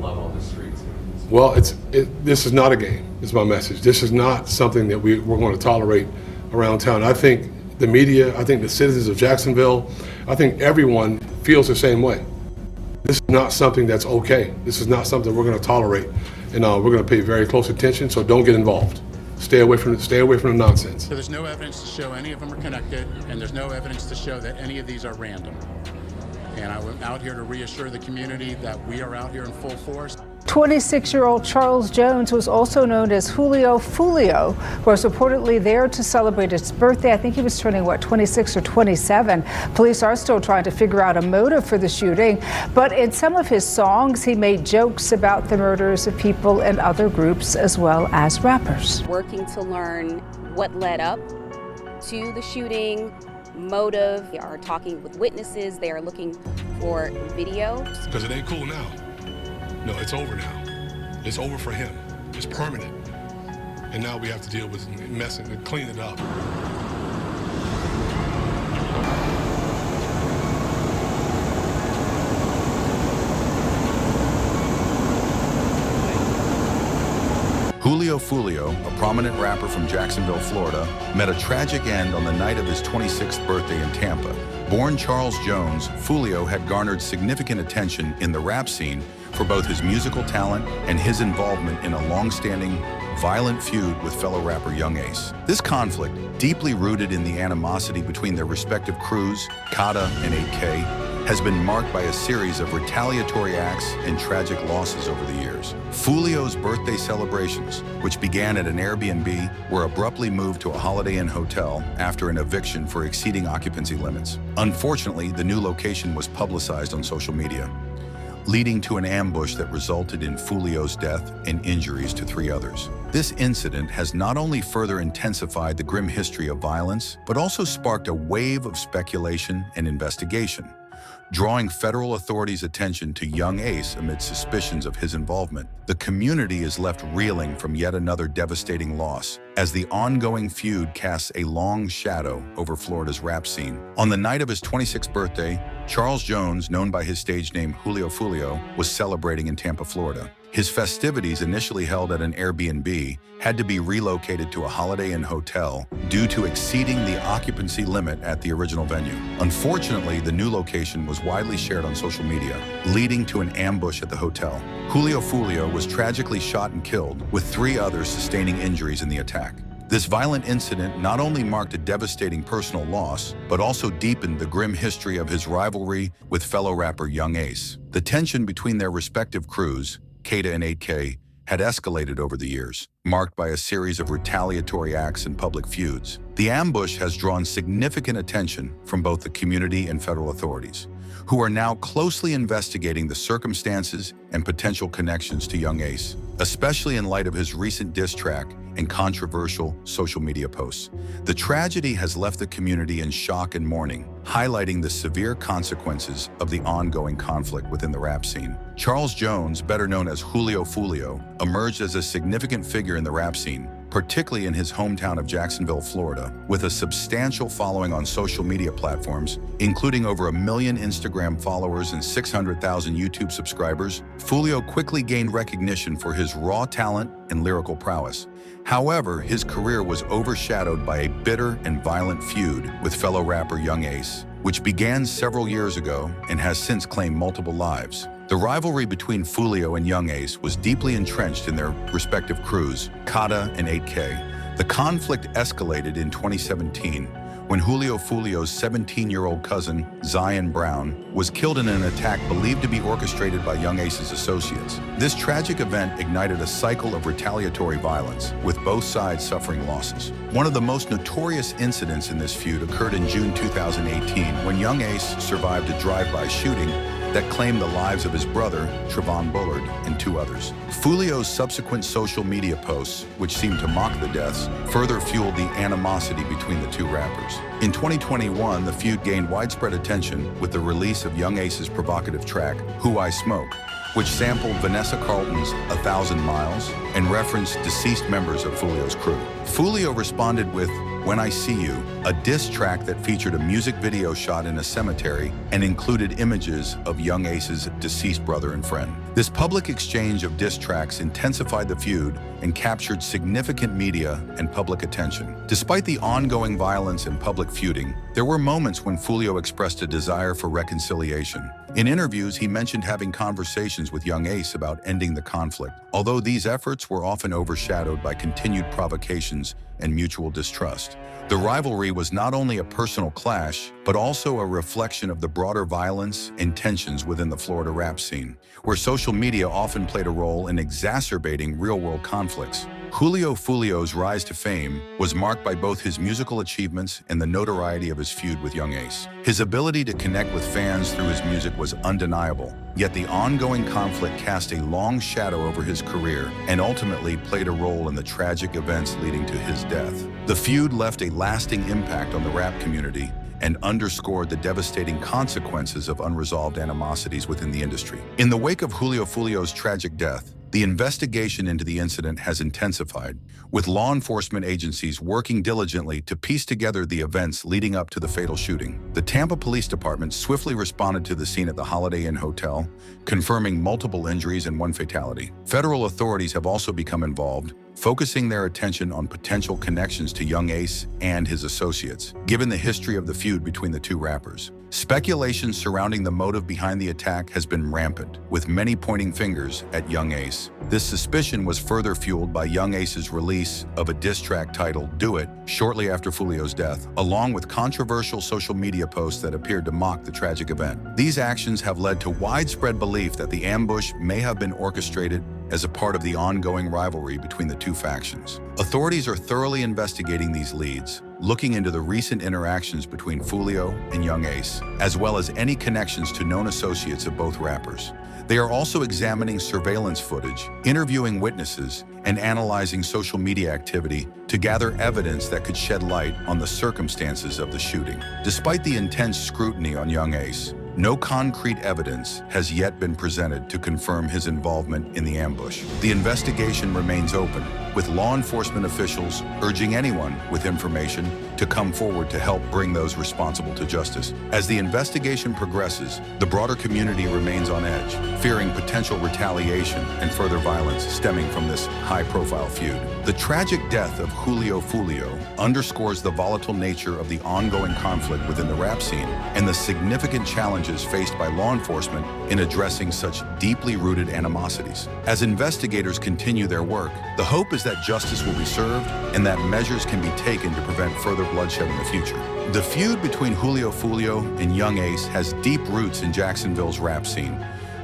love on the streets? Well, this is not a game, is my message. This is not something that we're going to tolerate around town. I think the media, I think the citizens of Jacksonville, I think everyone feels the same way. This is not something that's okay. This is not something we're going to tolerate, and we're going to pay very close attention, so don't get involved. Stay away from the nonsense. So there's no evidence to show any of them are connected, and there's no evidence to show that any of these are random. And I'm out here to reassure the community that we are out here in full force. 26-year-old Charles Jones was also known as Julio Foolio, was reportedly there to celebrate his birthday. I think he was turning, 26 or 27. Police are still trying to figure out a motive for the shooting. But in some of his songs, he made jokes about the murders of people in other groups as well as rappers. Working to learn what led up to the shooting, motive. They are talking with witnesses. They are looking for video. Because it ain't cool now. No, it's over now. It's over for him. It's permanent. And now we have to deal with messing and clean it up. Julio Foolio, a prominent rapper from Jacksonville, Florida, met a tragic end on the night of his 26th birthday in Tampa. Born Charles Jones, Foolio had garnered significant attention in the rap scene for both his musical talent and his involvement in a long-standing, violent feud with fellow rapper Young Ace. This conflict, deeply rooted in the animosity between their respective crews, Kata and 8K, has been marked by a series of retaliatory acts and tragic losses over the years. Foolio's birthday celebrations, which began at an Airbnb, were abruptly moved to a Holiday Inn hotel after an eviction for exceeding occupancy limits. Unfortunately, the new location was publicized on social media, leading to an ambush that resulted in Foolio's death and injuries to 3 others. This incident has not only further intensified the grim history of violence, but also sparked a wave of speculation and investigation, drawing federal authorities' attention to Young Ace amid suspicions of his involvement. The community is left reeling from yet another devastating loss, as the ongoing feud casts a long shadow over Florida's rap scene. On the night of his 26th birthday, Charles Jones, known by his stage name Julio Foolio, was celebrating in Tampa, Florida. His festivities, initially held at an Airbnb, had to be relocated to a Holiday Inn hotel due to exceeding the occupancy limit at the original venue. Unfortunately, the new location was widely shared on social media, leading to an ambush at the hotel. Julio Foolio was tragically shot and killed, with 3 others sustaining injuries in the attack. This violent incident not only marked a devastating personal loss, but also deepened the grim history of his rivalry with fellow rapper Young Ace. The tension between their respective crews, Kata and 8K, had escalated over the years, marked by a series of retaliatory acts and public feuds. The ambush has drawn significant attention from both the community and federal authorities, who are now closely investigating the circumstances and potential connections to Young Ace, especially in light of his recent diss track and controversial social media posts. The tragedy has left the community in shock and mourning, highlighting the severe consequences of the ongoing conflict within the rap scene. Charles Jones, better known as Julio Foolio, emerged as a significant figure in the rap scene, particularly in his hometown of Jacksonville, Florida. With a substantial following on social media platforms, including over 1 million Instagram followers and 600,000 YouTube subscribers, Foolio quickly gained recognition for his raw talent and lyrical prowess. However, his career was overshadowed by a bitter and violent feud with fellow rapper Young Ace, which began several years ago and has since claimed multiple lives. The rivalry between Foolio and Young Ace was deeply entrenched in their respective crews, Kata and 8K. The conflict escalated in 2017 when Julio Foolio's 17-year-old cousin, Zion Brown, was killed in an attack believed to be orchestrated by Young Ace's associates. This tragic event ignited a cycle of retaliatory violence, with both sides suffering losses. One of the most notorious incidents in this feud occurred in June 2018 when Young Ace survived a drive-by shooting that claimed the lives of his brother, Trevon Bullard, and 2 others. Foolio's subsequent social media posts, which seemed to mock the deaths, further fueled the animosity between the 2 rappers. In 2021, the feud gained widespread attention with the release of Young Ace's provocative track, Who I Smoke, which sampled Vanessa Carlton's 1,000 Miles and referenced deceased members of Foolio's crew. Foolio responded with When I See You, a diss track that featured a music video shot in a cemetery and included images of Young Ace's deceased brother and friend. This public exchange of diss tracks intensified the feud and captured significant media and public attention. Despite the ongoing violence and public feuding, there were moments when Foolio expressed a desire for reconciliation. In interviews, he mentioned having conversations with young Ace about ending the conflict, although these efforts were often overshadowed by continued provocations and mutual distrust. The rivalry was not only a personal clash, but also a reflection of the broader violence and tensions within the Florida rap scene, where social media often played a role in exacerbating real-world conflicts. Julio Foolio's rise to fame was marked by both his musical achievements and the notoriety of his feud with young Ace. His ability to connect with fans through his music was undeniable, yet the ongoing conflict cast a long shadow over his career and ultimately played a role in the tragic events leading to his death. The feud left a lasting impact on the rap community and underscored the devastating consequences of unresolved animosities within the industry. In the wake of Julio Foolio's tragic death, the investigation into the incident has intensified, with law enforcement agencies working diligently to piece together the events leading up to the fatal shooting. The Tampa Police Department swiftly responded to the scene at the Holiday Inn Hotel, confirming multiple injuries and one fatality. Federal authorities have also become involved, focusing their attention on potential connections to young Ace and his associates, given the history of the feud between the two rappers. Speculation surrounding the motive behind the attack has been rampant, with many pointing fingers at young Ace. This suspicion was further fueled by young Ace's release of a diss track titled "Do It" shortly after Foolio's death, along with controversial social media posts that appeared to mock the tragic event. These actions have led to widespread belief that the ambush may have been orchestrated as a part of the ongoing rivalry between the two factions. Authorities are thoroughly investigating these leads, looking into the recent interactions between Foolio and young Ace, as well as any connections to known associates of both rappers. They are also examining surveillance footage, interviewing witnesses, and analyzing social media activity to gather evidence that could shed light on the circumstances of the shooting. Despite the intense scrutiny on young Ace, no concrete evidence has yet been presented to confirm his involvement in the ambush. The investigation remains open, with law enforcement officials urging anyone with information to come forward to help bring those responsible to justice. As the investigation progresses, the broader community remains on edge, fearing potential retaliation and further violence stemming from this high-profile feud. The tragic death of Julio Foolio underscores the volatile nature of the ongoing conflict within the rap scene and the significant challenges faced by law enforcement in addressing such deeply rooted animosities. As investigators continue their work, the hope is that justice will be served and that measures can be taken to prevent further bloodshed in the future. The feud between Julio Foolio and young Ace has deep roots in Jacksonville's rap scene,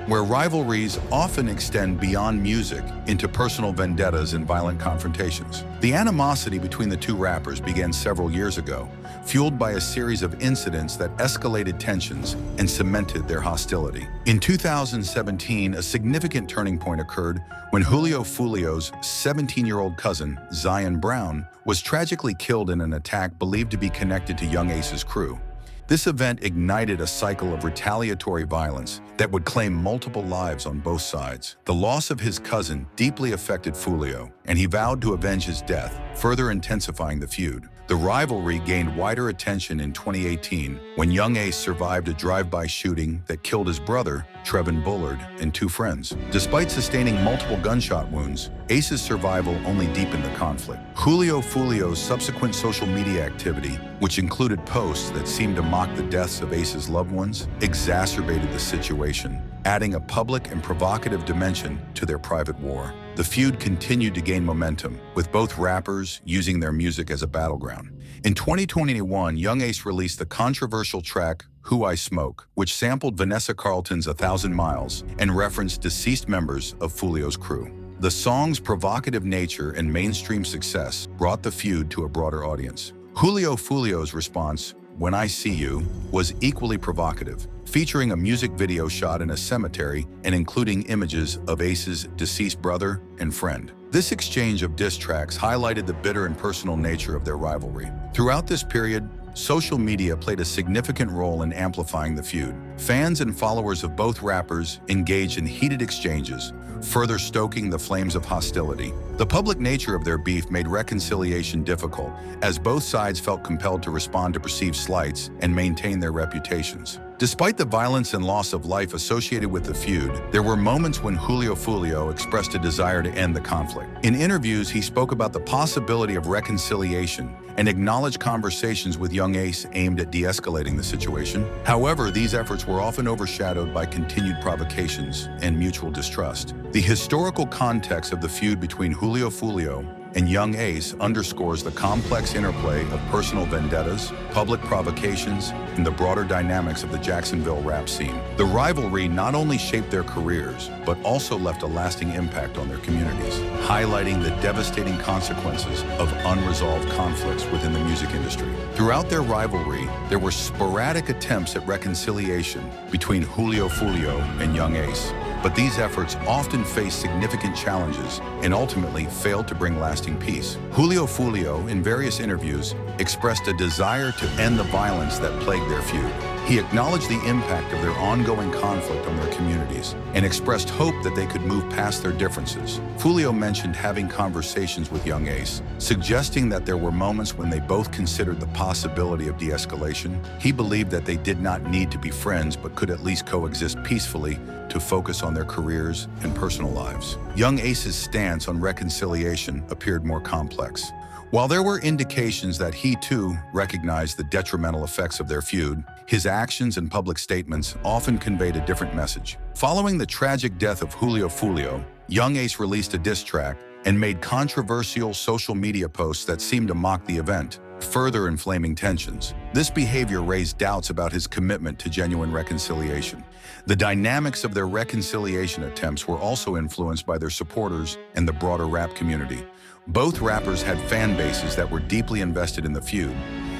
where rivalries often extend beyond music into personal vendettas and violent confrontations. The animosity between the two rappers began several years ago, fueled by a series of incidents that escalated tensions and cemented their hostility. In 2017, a significant turning point occurred when Julio Foolio's 17-year-old cousin, Zion Brown, was tragically killed in an attack believed to be connected to young Ace's crew. This event ignited a cycle of retaliatory violence that would claim multiple lives on both sides. The loss of his cousin deeply affected Foolio, and he vowed to avenge his death, further intensifying the feud. The rivalry gained wider attention in 2018 when young Ace survived a drive-by shooting that killed his brother, Trevin Bullard, and two friends. Despite sustaining multiple gunshot wounds, Ace's survival only deepened the conflict. Julio Foolio's subsequent social media activity, which included posts that seemed to mock the deaths of Ace's loved ones, exacerbated the situation, adding a public and provocative dimension to their private war. The feud continued to gain momentum, with both rappers using their music as a battleground. In 2021, young Ace released the controversial track Who I Smoke, which sampled Vanessa Carlton's 1,000 Miles and referenced deceased members of Foolio's crew. The song's provocative nature and mainstream success brought the feud to a broader audience. Julio Foolio's response, When I See You, was equally provocative, featuring a music video shot in a cemetery and including images of Ace's deceased brother and friend. This exchange of diss tracks highlighted the bitter and personal nature of their rivalry. Throughout this period, social media played a significant role in amplifying the feud. Fans and followers of both rappers engaged in heated exchanges, further stoking the flames of hostility. The public nature of their beef made reconciliation difficult, as both sides felt compelled to respond to perceived slights and maintain their reputations. Despite the violence and loss of life associated with the feud, there were moments when Julio Foolio expressed a desire to end the conflict. In interviews, he spoke about the possibility of reconciliation and acknowledged conversations with Young Ace aimed at de-escalating the situation. However, these efforts were often overshadowed by continued provocations and mutual distrust. The historical context of the feud between Julio Foolio and Young Ace underscores the complex interplay of personal vendettas, public provocations, and the broader dynamics of the Jacksonville rap scene. The rivalry not only shaped their careers, but also left a lasting impact on their communities, highlighting the devastating consequences of unresolved conflicts within the music industry. Throughout their rivalry, there were sporadic attempts at reconciliation between Julio Foolio and Young Ace, but these efforts often faced significant challenges and ultimately failed to bring lasting peace. Julio Foolio, in various interviews, expressed a desire to end the violence that plagued their feud. He acknowledged the impact of their ongoing conflict on their communities and expressed hope that they could move past their differences. Foolio mentioned having conversations with Young Ace, suggesting that there were moments when they both considered the possibility of de-escalation. He believed that they did not need to be friends, but could at least coexist peacefully to focus on their careers and personal lives. Young Ace's stance on reconciliation appeared more complex. While there were indications that he too recognized the detrimental effects of their feud, his actions and public statements often conveyed a different message. Following the tragic death of Julio Foolio, Young Ace released a diss track and made controversial social media posts that seemed to mock the event, further inflaming tensions. This behavior raised doubts about his commitment to genuine reconciliation. The dynamics of their reconciliation attempts were also influenced by their supporters and the broader rap community. Both rappers had fan bases that were deeply invested in the feud,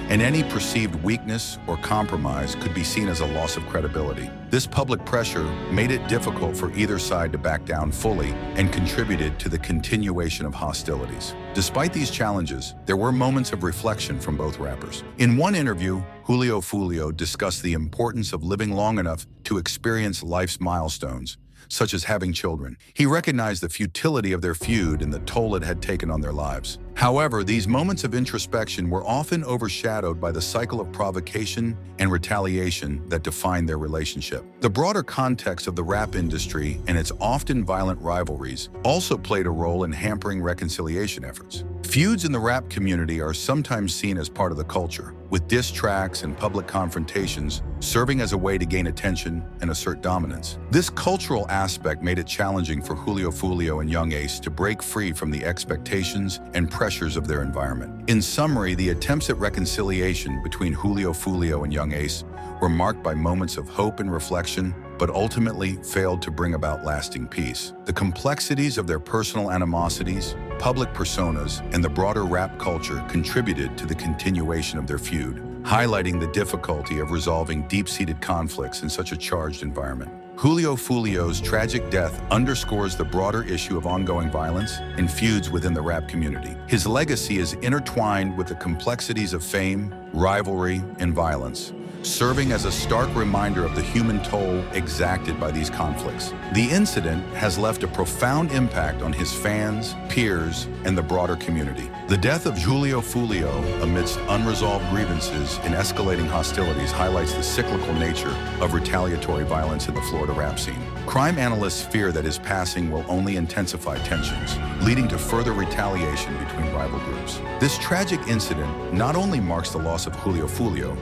and any perceived weakness or compromise could be seen as a loss of credibility. This public pressure made it difficult for either side to back down fully and contributed to the continuation of hostilities. Despite these challenges, there were moments of reflection from both rappers. In one interview, Julio Foolio discussed the importance of living long enough to experience life's milestones, such as having children. He recognized the futility of their feud and the toll it had taken on their lives. However, these moments of introspection were often overshadowed by the cycle of provocation and retaliation that defined their relationship. The broader context of the rap industry and its often violent rivalries also played a role in hampering reconciliation efforts. Feuds in the rap community are sometimes seen as part of the culture, with diss tracks and public confrontations serving as a way to gain attention and assert dominance. This cultural aspect made it challenging for Julio Foolio and Young Ace to break free from the expectations and pressures of their environment. In summary, the attempts at reconciliation between Julio Foolio and Young Ace were marked by moments of hope and reflection, but ultimately failed to bring about lasting peace. The complexities of their personal animosities, public personas, and the broader rap culture contributed to the continuation of their feud, highlighting the difficulty of resolving deep-seated conflicts in such a charged environment. Julio Foolio's tragic death underscores the broader issue of ongoing violence and feuds within the rap community. His legacy is intertwined with the complexities of fame, rivalry, and violence, serving as a stark reminder of the human toll exacted by these conflicts. The incident has left a profound impact on his fans, peers, and the broader community. The death of Julio Foolio amidst unresolved grievances and escalating hostilities highlights the cyclical nature of retaliatory violence in the Florida rap scene. Crime analysts fear that his passing will only intensify tensions, leading to further retaliation between rival groups. This tragic incident not only marks the loss of Julio Foolio,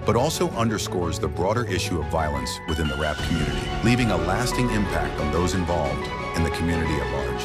but also underscores the broader issue of violence within the rap community, leaving a lasting impact on those involved and the community at large.